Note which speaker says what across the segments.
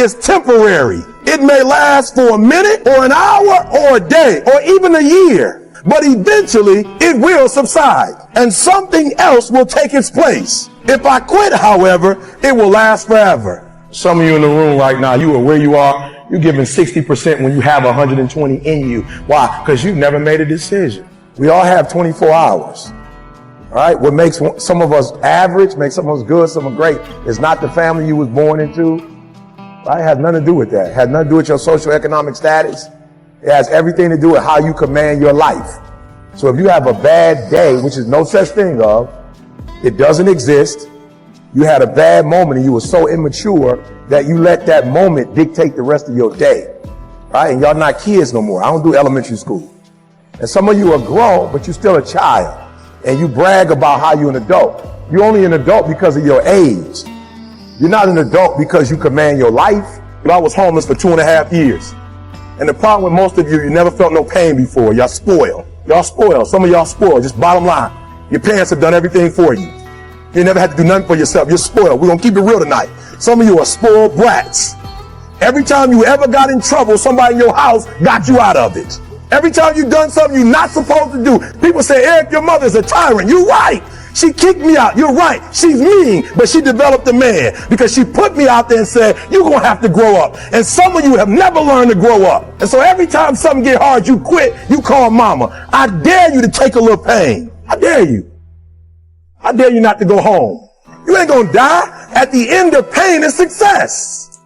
Speaker 1: is temporary. It may last for a minute or an hour or a day or even a year, but eventually it will subside and something else will take its place. If I quit, however, it will last forever. Some of you in the room right now, you are where you are. You're giving 60% when you have 120 in you. Why? Because you've never made a decision. We all have 24 hours. All right? What makes some of us average, makes some of us good, some are great, is not the family you was born into. Right? It has nothing to do with that. It has nothing to do with your socioeconomic status. It has everything to do with how you command your life. So if you have a bad day, which is no such thing of, it doesn't exist. You had a bad moment and you were so immature that you let that moment dictate the rest of your day. Right? And y'all not kids no more. I don't do elementary school. And some of you are grown, but you're still a child. And you brag about how you're an adult. You're only an adult because of your age. You're not an adult because you command your life. But I was homeless for 2.5 years. And the problem with most of you, you never felt no pain before. Y'all spoiled. Y'all spoiled. Some of y'all spoiled. Just bottom line. Your parents have done everything for you. You never had to do nothing for yourself. You're spoiled. We're going to keep it real tonight. Some of you are spoiled brats. Every time you ever got in trouble, somebody in your house got you out of it. Every time you've done something you're not supposed to do, people say, Eric, your mother's a tyrant. You're right. She kicked me out. You're right. She's mean, but she developed a man because she put me out there and said, you're going to have to grow up. And some of you have never learned to grow up. And so every time something get hard, you quit, you call mama. I dare you to take a little pain. I dare you. I dare you not to go home. You ain't going to die. At the end of pain is success.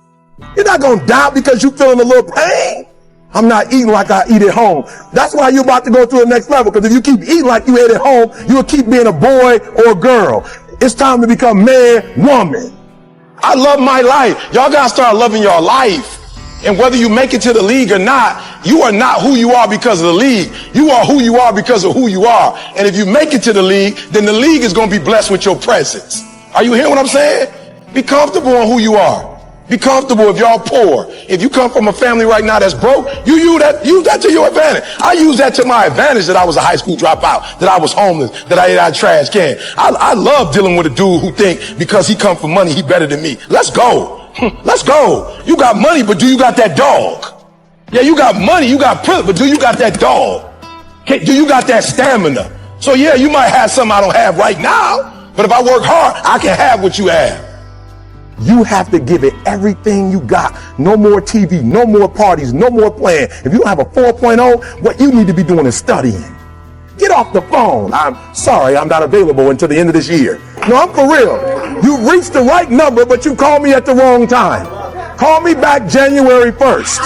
Speaker 1: You're not going to die because you're feeling a little pain. I'm not eating like I eat at home. That's why you're about to go to the next level. Because if you keep eating like you ate at home, you'll keep being a boy or a girl. It's time to become man, woman. I love my life. Y'all got to start loving your life. And whether you make it to the league or not, you are not who you are because of the league. You are who you are because of who you are. And if you make it to the league, then the league is going to be blessed with your presence. Are you hearing what I'm saying? Be comfortable in who you are. Be comfortable if y'all poor. If you come from a family right now that's broke, you use that to your advantage. I use that to my advantage that I was a high school dropout, that I was homeless, that I ate out of trash can. I love dealing with a dude who think because he come from money, he better than me. Let's go. Let's go. You got money, but do you got that dog? Yeah, you got money, you got privilege, but do you got that dog? Do you got that stamina? So yeah, you might have something I don't have right now, but if I work hard, I can have what you have. You have to give it everything you got. No more TV, no more parties, no more playing. If you don't have a 4.0, what you need to be doing is studying. Get off the phone. I'm sorry, I'm not available until the end of this year. No, I'm for real. You reached the right number, but you called me at the wrong time. Call me back January 1st.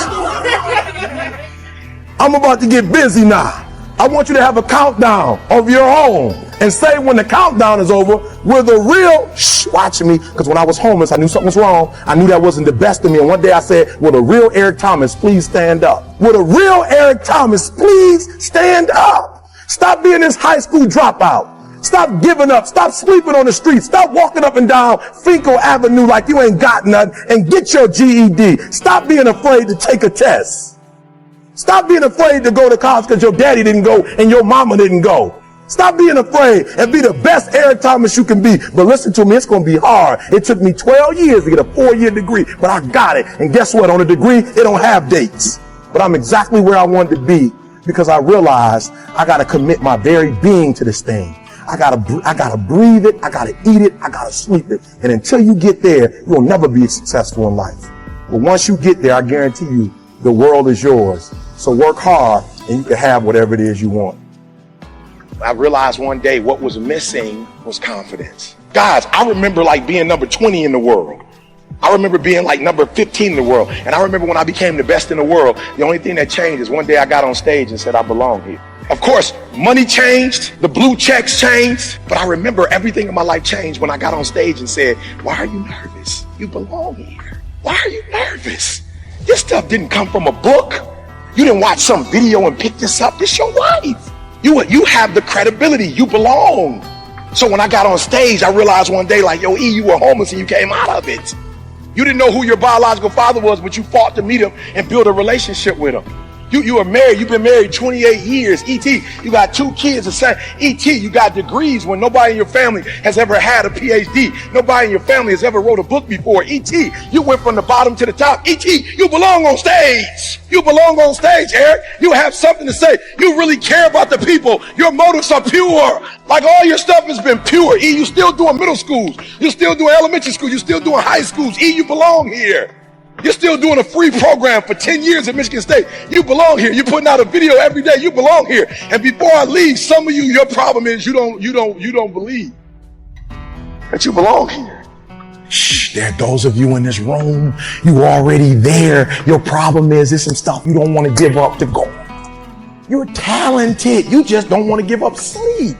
Speaker 1: I'm about to get busy now. I want you to have a countdown of your own and say when the countdown is over, will the real, watch me, because when I was homeless, I knew something was wrong. I knew that wasn't the best of me. And one day I said, will the real Eric Thomas please stand up? Will the real Eric Thomas please stand up? Stop being this high school dropout. Stop giving up. Stop sleeping on the street. Stop walking up and down Finkel Avenue like you ain't got nothing and get your GED. Stop being afraid to take a test. Stop being afraid to go to college because your daddy didn't go and your mama didn't go. Stop being afraid and be the best Eric Thomas you can be. But listen to me, it's going to be hard. It took me 12 years to get a 4-year degree, but I got it. And guess what? On a degree, it don't have dates. But I'm exactly where I wanted to be because I realized I got to commit my very being to this thing. I gotta breathe it. I gotta eat it. I gotta sleep it. And until you get there, you'll never be successful in life. But once you get there, I guarantee you, the world is yours. So work hard and you can have whatever it is you want. I realized one day what was missing was confidence. Guys, I remember like being number 20 in the world. I remember being like number 15 in the world. And I remember when I became the best in the world, the only thing that changed is one day I got on stage and said, I belong here. Of course, money changed, the blue checks changed, but I remember everything in my life changed when I got on stage and said, why are you nervous? You belong here. Why are you nervous? This stuff didn't come from a book. You didn't watch some video and pick this up. This your life. You have the credibility. You belong. So when I got on stage, I realized one day, like, yo, E, you were homeless and you came out of it. You didn't know who your biological father was, but you fought to meet him and build a relationship with him. You are married. You've been married 28 years. E.T., you got 2 kids. The same. E.T., you got degrees when nobody in your family has ever had a PhD. Nobody in your family has ever wrote a book before. E.T., you went from the bottom to the top. E.T., you belong on stage. You belong on stage, Eric. You have something to say. You really care about the people. Your motives are pure. Like all your stuff has been pure. E, you still doing middle schools. You're still doing elementary school. You're still doing high schools. E, you belong here. You're still doing a free program for 10 years at Michigan State. You belong here. You're putting out a video every day. You belong here. And before I leave, some of you, your problem is you don't believe that you belong here. Shh, there are those of you in this room, you already there. Your problem is there's some stuff you don't want to give up to go. You're talented. You just don't want to give up sleep.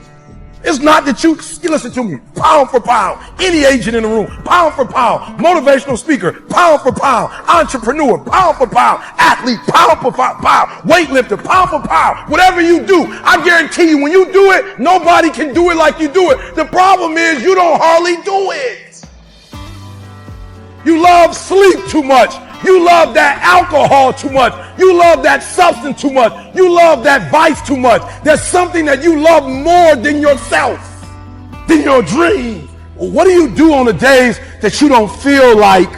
Speaker 1: It's not that you listen to me, pound for pound, any agent in the room, pound for pound, motivational speaker, pound for pound, entrepreneur, pound for pound, athlete, pound for pound, weightlifter, pound for pound, whatever you do, I guarantee you when you do it, nobody can do it like you do it. The problem is you don't hardly do it. You love sleep too much. You love that alcohol too much. You love that substance too much. You love that vice too much. There's something that you love more than yourself, than your dreams. Well, what do you do on the days that you don't feel like?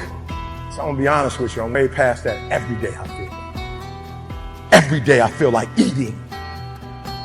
Speaker 1: So I'm gonna be honest with you, I'm way past that. Every day I feel like. Every day I feel like eating.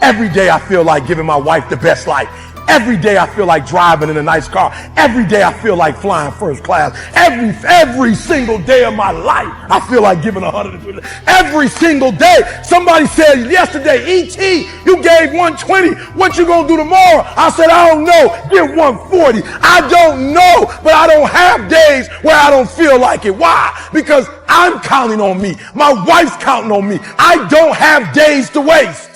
Speaker 1: Every day I feel like giving my wife the best life. Every day I feel like driving in a nice car. Every day I feel like flying first class. Every single day of my life, I feel like giving 120. Every single day. Somebody said yesterday, E.T., you gave 120. What you gonna do tomorrow? I said, I don't know. Give 140. I don't know, but I don't have days where I don't feel like it. Why? Because I'm counting on me. My wife's counting on me. I don't have days to waste.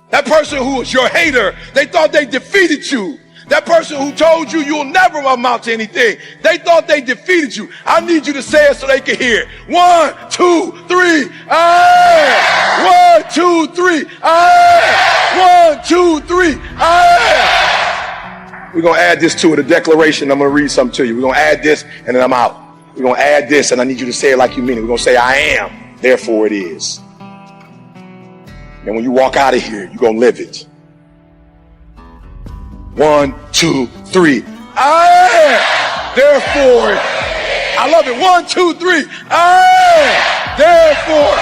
Speaker 1: That person who was your hater, they thought they defeated you. That person who told you you'll never amount to anything, they thought they defeated you. I need you to say it so they can hear it. 1, 2, 3, ah! 1, 2, 3, ah! 1, 2, 3, ah! We're going to add this to it, a declaration. I'm going to read something to you. We're going to add this, and then I'm out. We're going to add this, and I need you to say it like you mean it. We're going to say, I am, therefore it is. And when you walk out of here, you're going to live it. 1, 2, 3. I am. Therefore. I love it. 1, 2, 3. I am. Therefore.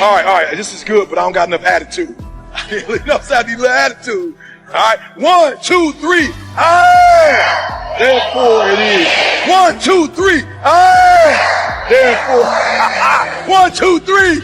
Speaker 1: All right. This is good, but I don't got enough attitude. I need a little attitude. All right. 1, 2, 3. I am. Therefore it is. 1, 2, 3. I am. Therefore. 1, 2, 3.